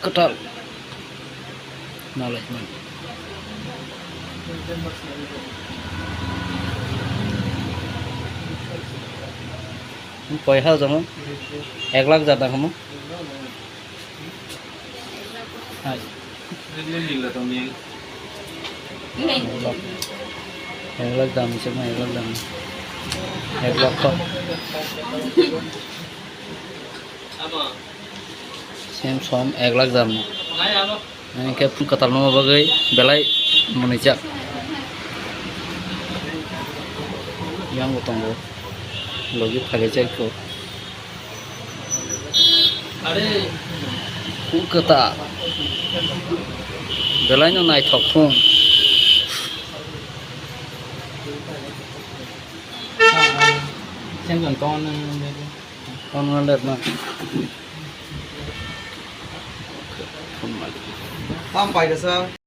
ketal nalai man পয়সা জমা 1 লাখ জানা কামো হাই নিলা তুমি 1 লাখ দাম আছে না 1 লাখ দাম 1 লাখ सेम सम 1 लाख दाम के कताल नमा बागै बेलाय मोनैजा yang utanggo logi phagaichai ko are ku kata belai no nai thok thung xem còn con đẹp mà không phải được sao